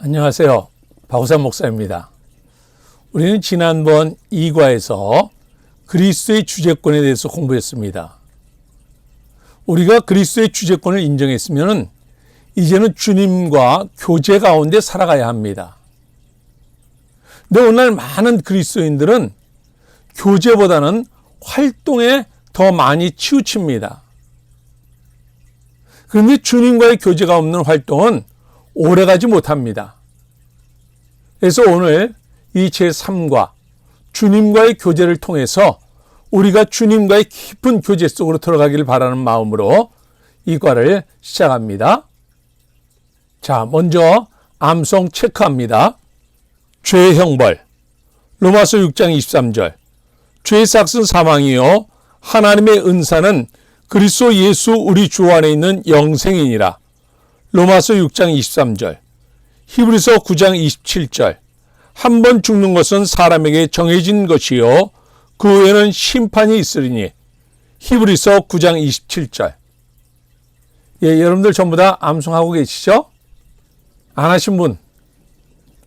안녕하세요. 박우산 목사입니다. 우리는 지난번 2과에서 그리스도의 주재권에 대해서 공부했습니다. 우리가 그리스도의 주재권을 인정했으면 이제는 주님과 교제 가운데 살아가야 합니다. 근데 오늘날 많은 그리스도인들은 교제보다는 활동에 더 많이 치우칩니다. 그런데 주님과의 교제가 없는 활동은 오래가지 못합니다. 그래서 오늘 이 제3과 주님과의 교제를 통해서 우리가 주님과의 깊은 교제 속으로 들어가기를 바라는 마음으로 이 과를 시작합니다. 자, 먼저 암송 체크합니다. 죄의 형벌, 로마서 6장 23절. 죄의 삭은 사망이요 하나님의 은사는 그리스도 예수 우리 주 안에 있는 영생이니라. 로마서 6장 23절. 히브리서 9장 27절. 한 번 죽는 것은 사람에게 정해진 것이요 그 후에는 심판이 있으리니. 히브리서 9장 27절. 예, 여러분들 전부 다 암송하고 계시죠? 안 하신 분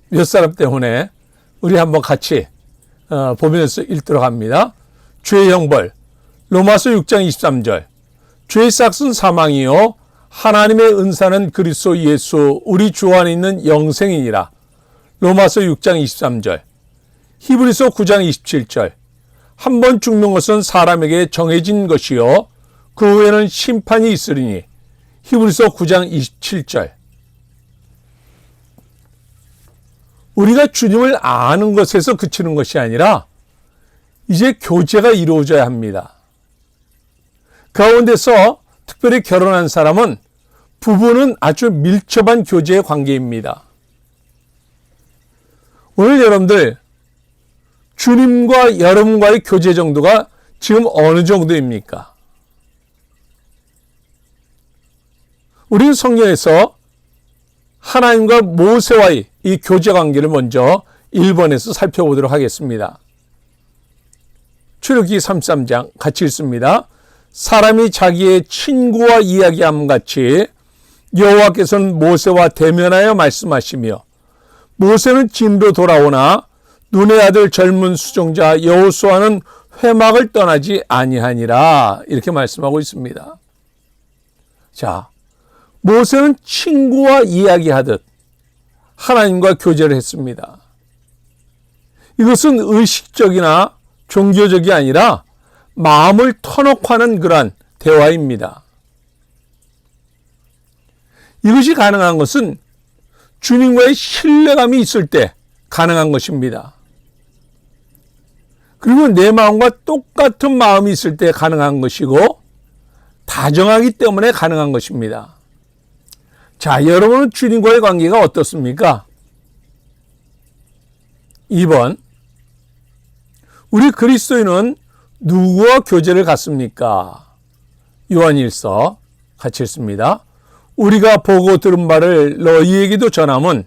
몇 사람 때문에 우리 한번 같이 보면서 읽도록 합니다. 죄의 형벌, 로마서 6장 23절. 죄의 삭은 사망이요 하나님의 은사는 그리스도 예수 우리 주 안에 있는 영생이니라. 로마서 6장 23절. 히브리서 9장 27절. 한 번 죽는 것은 사람에게 정해진 것이요 그 후에는 심판이 있으리니. 히브리서 9장 27절. 우리가 주님을 아는 것에서 그치는 것이 아니라 이제 교제가 이루어져야 합니다. 가운데서 특별히 결혼한 사람은 부부는 아주 밀접한 교제의 관계입니다. 오늘 여러분들 주님과 여러분과의 교제 정도가 지금 어느 정도입니까? 우리는 성경에서 하나님과 모세와의 이 교제 관계를 먼저 1번에서 살펴보도록 하겠습니다. 출애굽기 33장 같이 읽습니다. 사람이 자기의 친구와 이야기함 같이 여호와께서는 모세와 대면하여 말씀하시며 모세는 진으로 돌아오나 눈의 아들 젊은 수종자 여호수아는 회막을 떠나지 아니하니라. 이렇게 말씀하고 있습니다. 자, 모세는 친구와 이야기하듯 하나님과 교제를 했습니다. 이것은 의식적이나 종교적이 아니라 마음을 터놓고 하는 그러한 대화입니다. 이것이 가능한 것은 주님과의 신뢰감이 있을 때 가능한 것입니다. 그리고 내 마음과 똑같은 마음이 있을 때 가능한 것이고 다정하기 때문에 가능한 것입니다. 자, 여러분은 주님과의 관계가 어떻습니까? 2번. 우리 그리스도인은 누구와 교제를 갖습니까? 요한일서 같이 읽습니다. 우리가 보고 들은 바를 너희에게도 전함은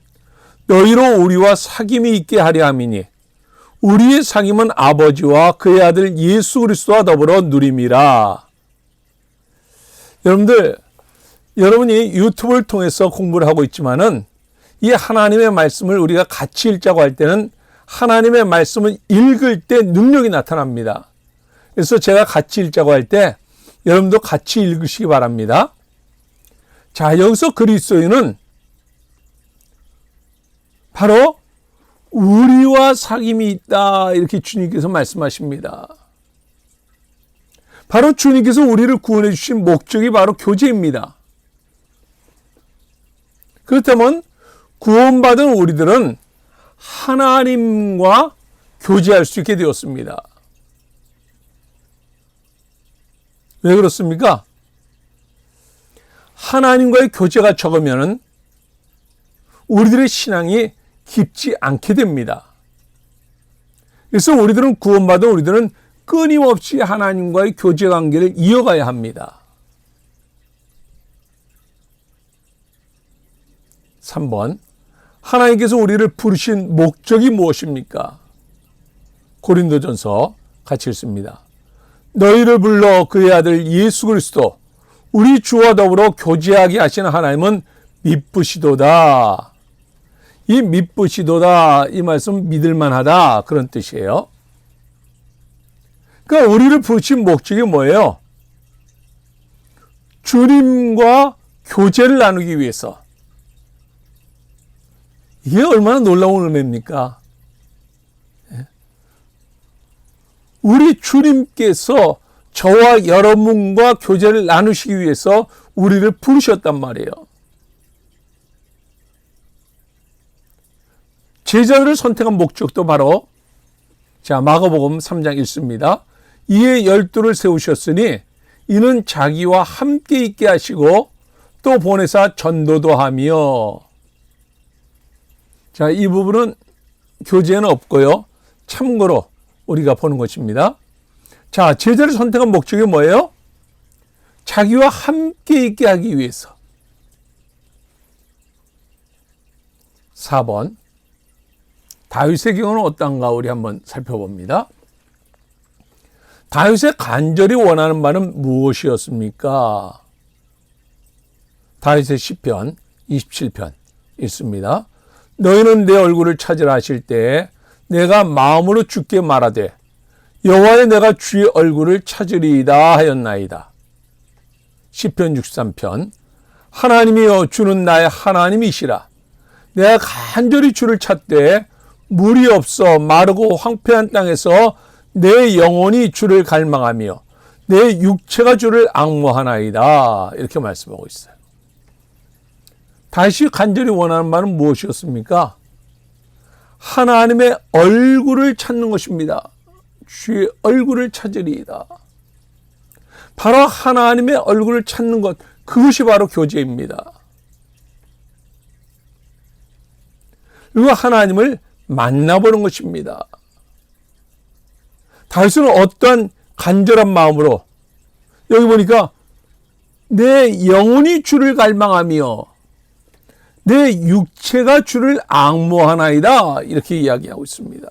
너희로 우리와 사귐이 있게 하려 함이니 우리의 사귐은 아버지와 그의 아들 예수 그리스도와 더불어 누림이라. 여러분이 유튜브를 통해서 공부를 하고 있지만은 이 하나님의 말씀을 우리가 같이 읽자고 할 때는 하나님의 말씀을 읽을 때 능력이 나타납니다. 그래서 제가 같이 읽자고 할 때 여러분도 같이 읽으시기 바랍니다. 자, 여기서 그리스도인은 바로 우리와 사귐이 있다. 이렇게 주님께서 말씀하십니다. 바로 주님께서 우리를 구원해 주신 목적이 바로 교제입니다. 그렇다면 구원받은 우리들은 하나님과 교제할 수 있게 되었습니다. 왜 그렇습니까? 하나님과의 교제가 적으면 우리들의 신앙이 깊지 않게 됩니다. 그래서 구원받은 우리들은 끊임없이 하나님과의 교제 관계를 이어가야 합니다. 3번. 하나님께서 우리를 부르신 목적이 무엇입니까? 고린도전서 같이 읽습니다. 너희를 불러 그의 아들 예수 그리스도 우리 주와 더불어 교제하게 하시는 하나님은 미쁘시도다. 이 믿으시도다 이 말씀 믿을만하다 그런 뜻이에요. 그러니까 우리를 부르신 목적이 뭐예요? 주님과 교제를 나누기 위해서. 이게 얼마나 놀라운 은혜입니까? 우리 주님께서 저와 여러분과 교제를 나누시기 위해서 우리를 부르셨단 말이에요. 제자들을 선택한 목적도 바로 마가복음 3장 읽습니다. 이에 12를 세우셨으니 이는 자기와 함께 있게 하시고 또 보내사 전도도 하며. 이 부분은 교재에는 없고요. 참고로 우리가 보는 것입니다. 제자를 선택한 목적이 뭐예요? 자기와 함께 있게 하기 위해서. 4번. 다윗의 경우는 어떤가 우리 한번 살펴봅니다. 다윗의 간절히 원하는 바는 무엇이었습니까? 다윗의 시편 27편 읽습니다. 너희는 내 얼굴을 찾으라 하실 때 내가 마음으로 주께 말하되 여호와여 내가 주의 얼굴을 찾으리이다 하였나이다. 시편 63편 하나님이여 주는 나의 하나님이시라. 내가 간절히 주를 찾되 물이 없어 마르고 황폐한 땅에서 내 영혼이 주를 갈망하며 내 육체가 주를 앙모하나이다. 이렇게 말씀하고 있어요. 다시 간절히 원하는 바는 무엇이었습니까? 하나님의 얼굴을 찾는 것입니다. 주의 얼굴을 찾으리이다. 바로 하나님의 얼굴을 찾는 것, 그것이 바로 교제입니다. 그리고 하나님을 만나보는 것입니다. 다윗은 어떠한 간절한 마음으로 여기 보니까 내 영혼이 주를 갈망하며 내 육체가 주를 앙모하나이다 이렇게 이야기하고 있습니다.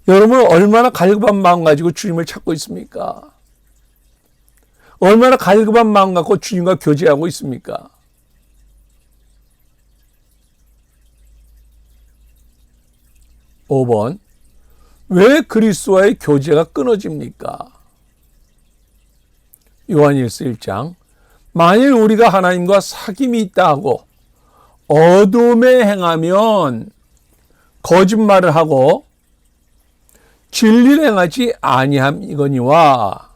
여러분은 얼마나 갈급한 마음 가지고 주님을 찾고 있습니까? 얼마나 갈급한 마음 갖고 주님과 교제하고 있습니까? (5번) 왜 그리스도와의 교제가 끊어집니까? 요한일서 1장 만일 우리가 하나님과 사귐이 있다 하고 어둠에 행하면 거짓말을 하고 진리를 행하지 아니함이거니와.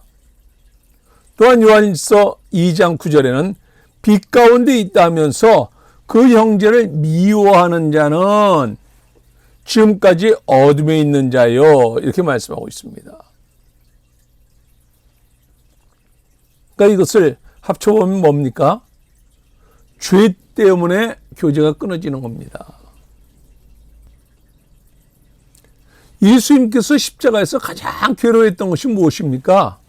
또한 요한일서 2장 9절에는 빛 가운데 있다면서 그 형제를 미워하는 자는 지금까지 어둠에 있는 자요 이렇게 말씀하고 있습니다. 그러니까 이것을 합쳐보면 뭡니까? 죄 때문에 교제가 끊어지는 겁니다. 예수님께서 십자가에서 가장 괴로워했던 것이 무엇입니까?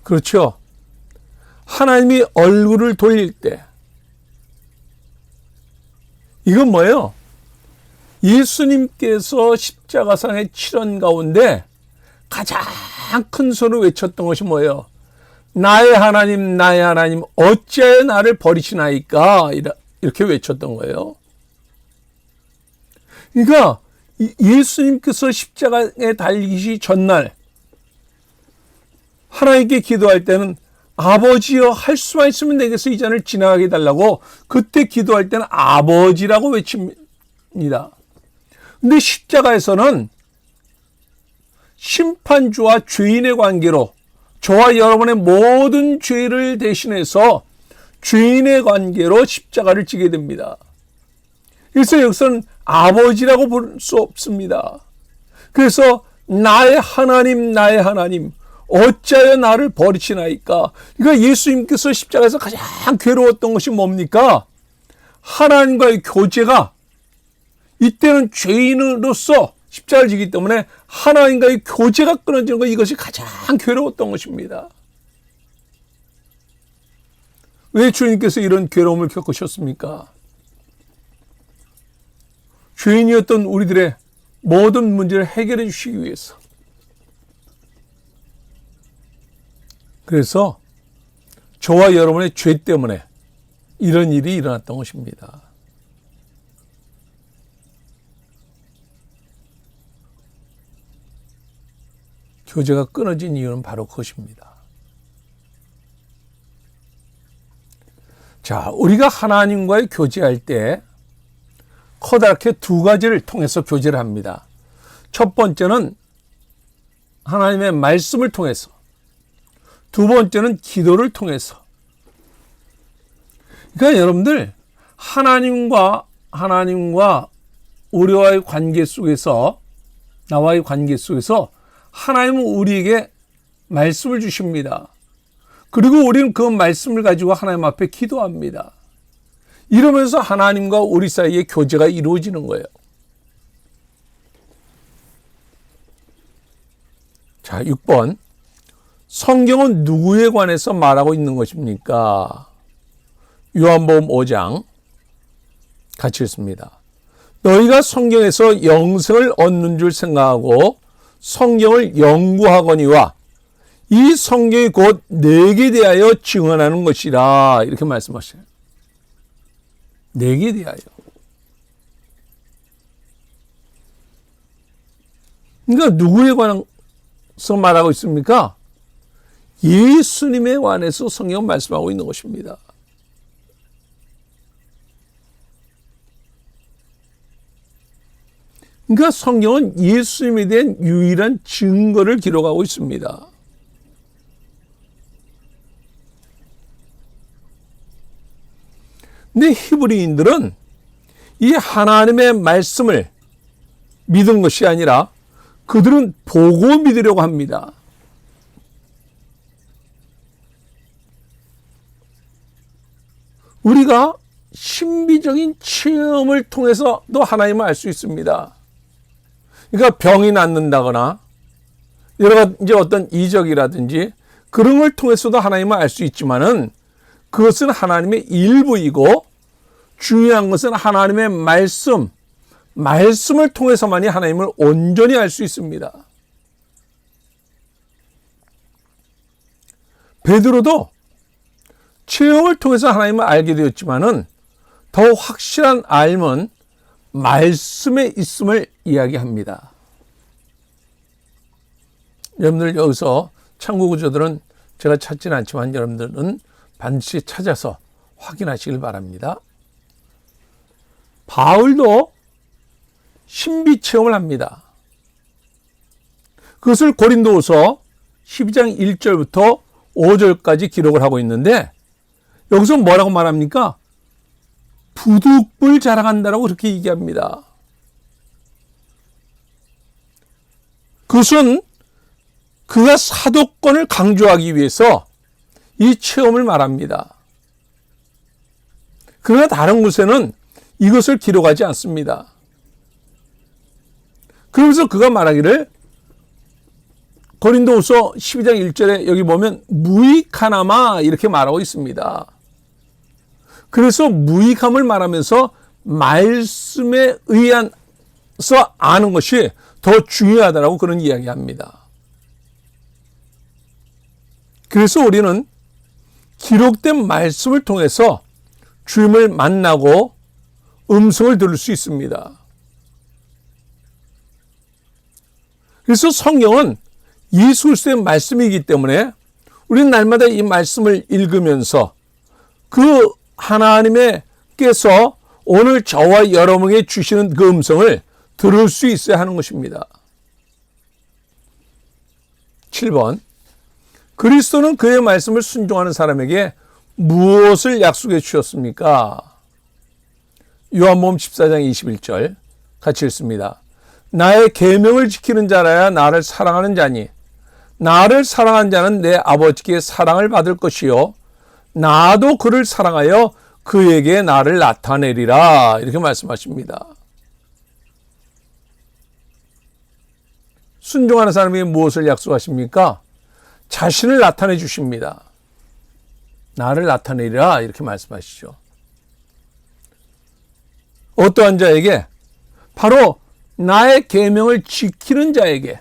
그렇죠. 하나님이 얼굴을 돌릴 때. 이건 뭐예요? 예수님께서 십자가상의 치런 가운데 가장 큰 소리로 외쳤던 것이 뭐예요? 나의 하나님, 나의 하나님, 어찌하여 나를 버리시나이까? 이렇게 외쳤던 거예요. 그러니까 예수님께서 십자가에 달리기 전날 하나님께 기도할 때는 아버지여 할 수만 있으면 내게서 이 잔을 지나가게 해달라고 그때 기도할 때는 아버지라고 외칩니다. 근데 십자가에서는 심판주와 죄인의 관계로 저와 여러분의 모든 죄를 대신해서 죄인의 관계로 십자가를 지게 됩니다. 그래서 여기서는 아버지라고 부를 수 없습니다. 그래서 나의 하나님, 나의 하나님, 어찌하여 나를 버리시나이까? 그러니까 예수님께서 십자가에서 가장 괴로웠던 것이 뭡니까? 하나님과의 교제가 이때는 죄인으로서 십자가를 지기 때문에 하나님과의 교제가 끊어지는 것, 이것이 가장 괴로웠던 것입니다. 왜 주님께서 이런 괴로움을 겪으셨습니까? 죄인이었던 우리들의 모든 문제를 해결해 주시기 위해서. 그래서 저와 여러분의 죄 때문에 이런 일이 일어났던 것입니다. 교제가 끊어진 이유는 바로 그것입니다. 자, 우리가 하나님과의 교제할 때 커다랗게 두 가지를 통해서 교제를 합니다. 첫 번째는 하나님의 말씀을 통해서, 두 번째는 기도를 통해서. 그러니까 여러분들, 하나님과 우리와의 관계 속에서, 나와의 관계 속에서 하나님은 우리에게 말씀을 주십니다. 그리고 우리는 그 말씀을 가지고 하나님 앞에 기도합니다. 이러면서 하나님과 우리 사이에 교제가 이루어지는 거예요. 자, 6번. 성경은 누구에 관해서 말하고 있는 것입니까? 요한복음 5장 같이 읽습니다. 너희가 성경에서 영생을 얻는 줄 생각하고 성경을 연구하거니와 이 성경이 곧 내게 대하여 증언하는 것이라, 이렇게 말씀하셔요. 내게 대하여. 그러니까 누구에 관해서 말하고 있습니까? 예수님에 관해서 성경은 말씀하고 있는 것입니다. 그러니까 성경은 예수님에 대한 유일한 증거를 기록하고 있습니다. 근데 히브리인들은 이 하나님의 말씀을 믿은 것이 아니라 그들은 보고 믿으려고 합니다. 우리가 신비적인 체험을 통해서도 하나님을 알 수 있습니다. 그러니까 병이 낫는다거나 여러 가지 어떤 이적이라든지 그런 걸 통해서도 하나님을 알 수 있지만은 그것은 하나님의 일부이고 중요한 것은 하나님의 말씀을 통해서만이 하나님을 온전히 알 수 있습니다. 베드로도 체험을 통해서 하나님을 알게 되었지만은 더 확실한 알면 말씀에 있음을 이야기합니다. 여러분들 여기서 참고 구조들은 제가 찾지는 않지만 여러분들은 반드시 찾아서 확인하시길 바랍니다. 바울도 신비 체험을 합니다. 그것을 고린도후서 12장 1절부터 5절까지 기록을 하고 있는데 여기서 뭐라고 말합니까? 부득불 자랑한다라고 그렇게 얘기합니다. 그것은 그가 사도권을 강조하기 위해서 이 체험을 말합니다. 그러나 다른 곳에는 이것을 기록하지 않습니다. 그러면서 그가 말하기를 고린도후서 12장 1절에 여기 보면 무익하나마 이렇게 말하고 있습니다. 그래서 무익함을 말하면서 말씀에 의해서 아는 것이 더 중요하다라고 그런 이야기합니다. 그래서 우리는 기록된 말씀을 통해서 주님을 만나고 음성을 들을 수 있습니다. 그래서 성경은 예수 그리스도의 말씀이기 때문에 우리는 날마다 이 말씀을 읽으면서 그 하나님께서 오늘 저와 여러분에게 주시는 그 음성을 들을 수 있어야 하는 것입니다. 7번. 그리스도는 그의 말씀을 순종하는 사람에게 무엇을 약속해 주셨습니까? 요한복음 14장 21절 같이 읽습니다. 나의 계명을 지키는 자라야 나를 사랑하는 자니 나를 사랑하는 자는 내 아버지께 사랑을 받을 것이요 나도 그를 사랑하여 그에게 나를 나타내리라, 이렇게 말씀하십니다. 순종하는 사람에게 무엇을 약속하십니까? 자신을 나타내 주십니다. 나를 나타내리라, 이렇게 말씀하시죠. 어떠한 자에게? 바로 나의 계명을 지키는 자에게.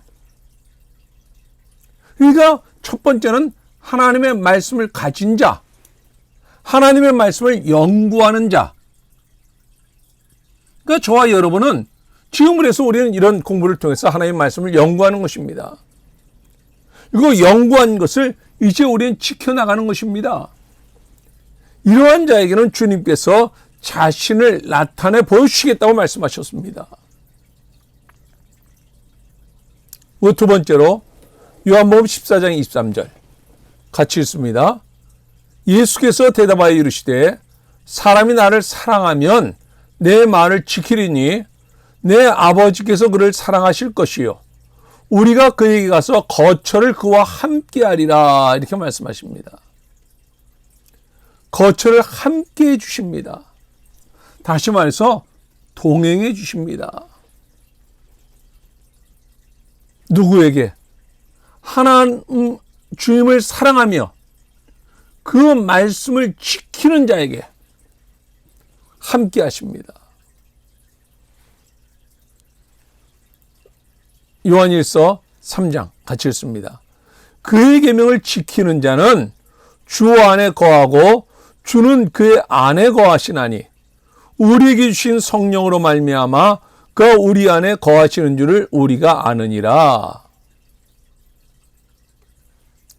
그러니까 첫 번째는 하나님의 말씀을 가진 자, 하나님의 말씀을 연구하는 자. 그러니까 저와 여러분은 지금 그래서 우리는 이런 공부를 통해서 하나님의 말씀을 연구하는 것입니다. 이거 연구한 것을 이제 우리는 지켜나가는 것입니다. 이러한 자에게는 주님께서 자신을 나타내 보여주시겠다고 말씀하셨습니다. 두 번째로 요한복음 14장 23절 같이 읽습니다. 예수께서 대답하여 이르시되 사람이 나를 사랑하면 내 말을 지키리니 내 아버지께서 그를 사랑하실 것이요 우리가 그에게 가서 거처를 그와 함께 하리라 이렇게 말씀하십니다. 거처를 함께 해 주십니다. 다시 말해서 동행해 주십니다. 누구에게? 하나님 주님을 사랑하며 그 말씀을 지키는 자에게 함께 하십니다. 요한일서 3장 같이 읽습니다. 그의 계명을 지키는 자는 주 안에 거하고 주는 그의 안에 거하시나니 우리에게 주신 성령으로 말미암아 그 우리 안에 거하시는 줄을 우리가 아느니라.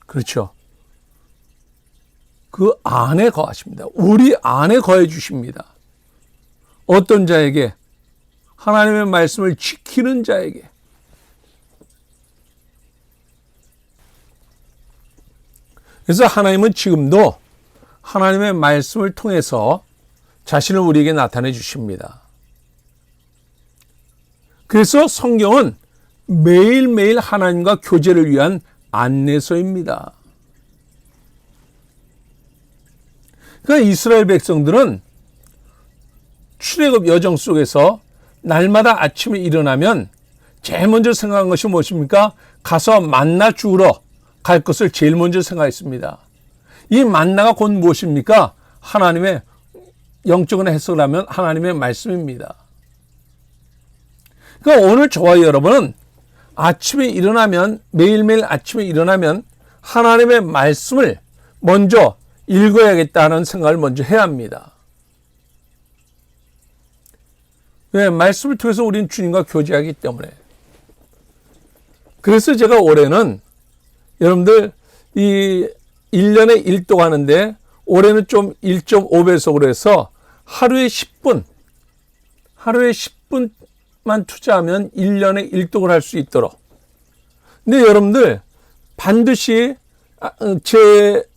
그렇죠. 그 안에 거하십니다. 우리 안에 거해 주십니다. 어떤 자에게? 하나님의 말씀을 지키는 자에게. 그래서 하나님은 지금도 하나님의 말씀을 통해서 자신을 우리에게 나타내 주십니다. 그래서 성경은 매일매일 하나님과 교제를 위한 안내서입니다. 그러니까 이스라엘 백성들은 출애굽 여정 속에서 날마다 아침에 일어나면 제일 먼저 생각한 것이 무엇입니까? 가서 만나 주우러 갈 것을 제일 먼저 생각했습니다. 이 만나가 곧 무엇입니까? 하나님의 영적인 해석을 하면 하나님의 말씀입니다. 그러니까 오늘 저와 여러분은 아침에 일어나면 매일매일 아침에 일어나면 하나님의 말씀을 먼저 읽어야겠다는 생각을 먼저 해야 합니다. 왜? 말씀을 통해서 우리는 주님과 교제하기 때문에. 그래서 제가 올해는 여러분들 이 1년에 1도 하는데 올해는 좀 1.5배속으로 해서 하루에 10분만 투자하면 1년에 1독을 할 수 있도록. 근데 여러분들 반드시 제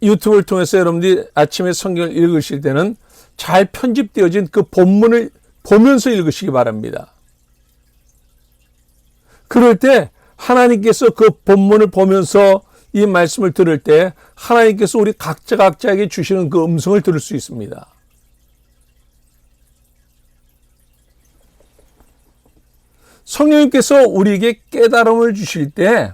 유튜브를 통해서 여러분들이 아침에 성경을 읽으실 때는 잘 편집되어진 그 본문을 보면서 읽으시기 바랍니다. 그럴 때 하나님께서 그 본문을 보면서 이 말씀을 들을 때 하나님께서 우리 각자에게 주시는 그 음성을 들을 수 있습니다. 성령님께서 우리에게 깨달음을 주실 때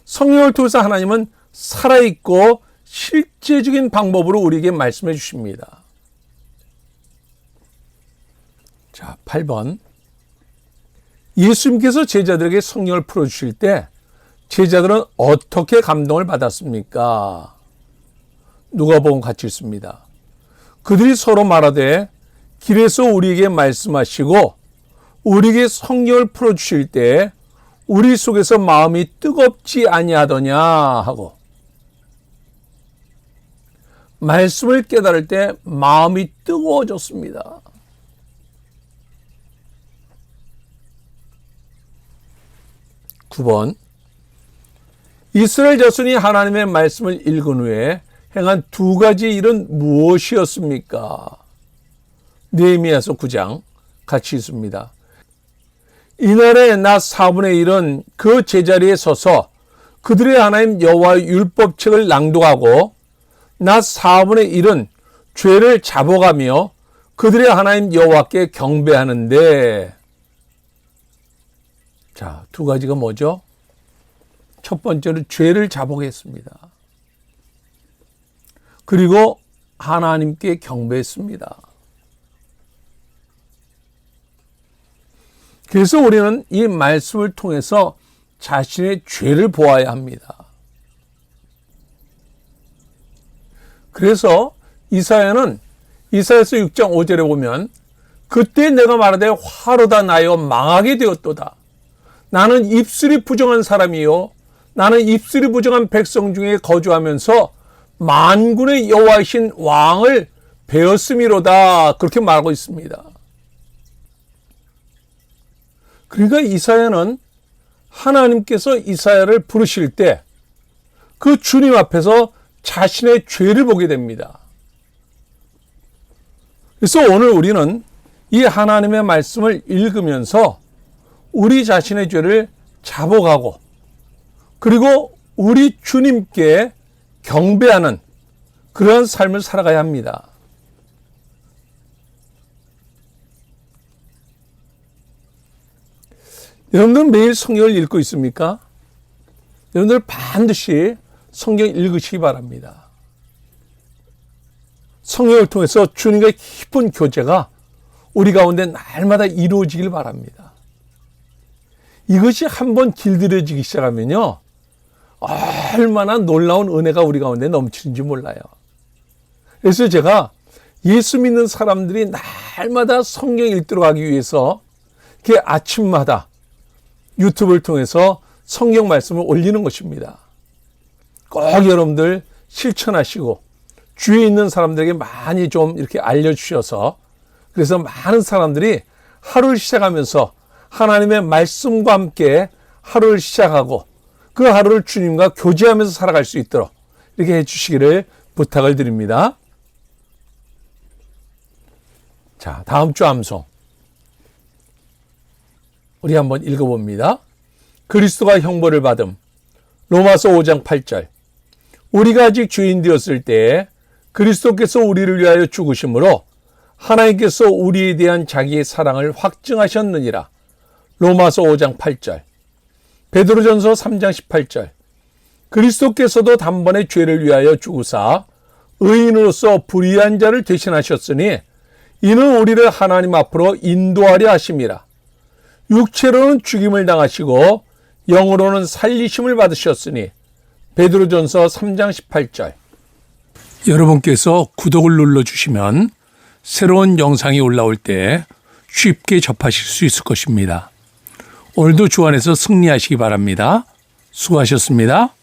성령을 통해서 하나님은 살아있고 실제적인 방법으로 우리에게 말씀해 주십니다. 자, 8번. 예수님께서 제자들에게 성령을 풀어주실 때 제자들은 어떻게 감동을 받았습니까? 누가복음 같이 읽습니다. 그들이 서로 말하되 길에서 우리에게 말씀하시고 우리에게 성령을 풀어주실 때 우리 속에서 마음이 뜨겁지 아니하더냐 하고, 말씀을 깨달을 때 마음이 뜨거워졌습니다. (9번) 이스라엘 자손이 하나님의 말씀을 읽은 후에 행한 두 가지 일은 무엇이었습니까? 느헤미야서 9장 같이 읽습니다. 이날에 낮 4분의 1은 그 제자리에 서서 그들의 하나님 여호와의 율법책을 낭독하고 낮 4분의 1은 죄를 잡아가며 그들의 하나님 여호와께 경배하는데, 자, 두 가지가 뭐죠? 첫 번째는 죄를 잡아겠습니다. 그리고 하나님께 경배했습니다. 그래서 우리는 이 말씀을 통해서 자신의 죄를 보아야 합니다. 그래서 이사야는 이사야서 6장 5절에 보면 그때 내가 말하되 화로다 나여 망하게 되었도다. 나는 입술이 부정한 사람이요 나는 입술이 부정한 백성 중에 거주하면서 만군의 여호와이신 왕을 배웠음이로다. 그렇게 말하고 있습니다. 그러니까 이사야는 하나님께서 이사야를 부르실 때 그 주님 앞에서 자신의 죄를 보게 됩니다. 그래서 오늘 우리는 이 하나님의 말씀을 읽으면서 우리 자신의 죄를 자복하고 그리고 우리 주님께 경배하는 그런 삶을 살아가야 합니다. 여러분들 매일 성경을 읽고 있습니까? 여러분들 반드시 성경 읽으시기 바랍니다. 성경을 통해서 주님과의 깊은 교제가 우리 가운데 날마다 이루어지길 바랍니다. 이것이 한번 길들여지기 시작하면요, 얼마나 놀라운 은혜가 우리 가운데 넘치는지 몰라요. 그래서 제가 예수 믿는 사람들이 날마다 성경 읽도록 하기 위해서 이렇게 아침마다 유튜브를 통해서 성경 말씀을 올리는 것입니다. 꼭 여러분들 실천하시고 주위에 있는 사람들에게 많이 좀 이렇게 알려주셔서 그래서 많은 사람들이 하루를 시작하면서 하나님의 말씀과 함께 하루를 시작하고 그 하루를 주님과 교제하면서 살아갈 수 있도록 이렇게 해주시기를 부탁을 드립니다. 자, 다음 주 암송 우리 한번 읽어봅니다. 그리스도가 형벌을 받음. 로마서 5장 8절. 우리가 아직 죄인 되었을 때 그리스도께서 우리를 위하여 죽으심으로 하나님께서 우리에 대한 자기의 사랑을 확증하셨느니라. 로마서 5장 8절. 베드로전서 3장 18절. 그리스도께서도 단번에 죄를 위하여 죽으사 의인으로서 불의한 자를 대신하셨으니 이는 우리를 하나님 앞으로 인도하려 하심이라. 육체로는 죽임을 당하시고 영으로는 살리심을 받으셨으니 베드로전서 3장 18절. 여러분께서 구독을 눌러주시면 새로운 영상이 올라올 때 쉽게 접하실 수 있을 것입니다. 오늘도 주 안에서 승리하시기 바랍니다. 수고하셨습니다.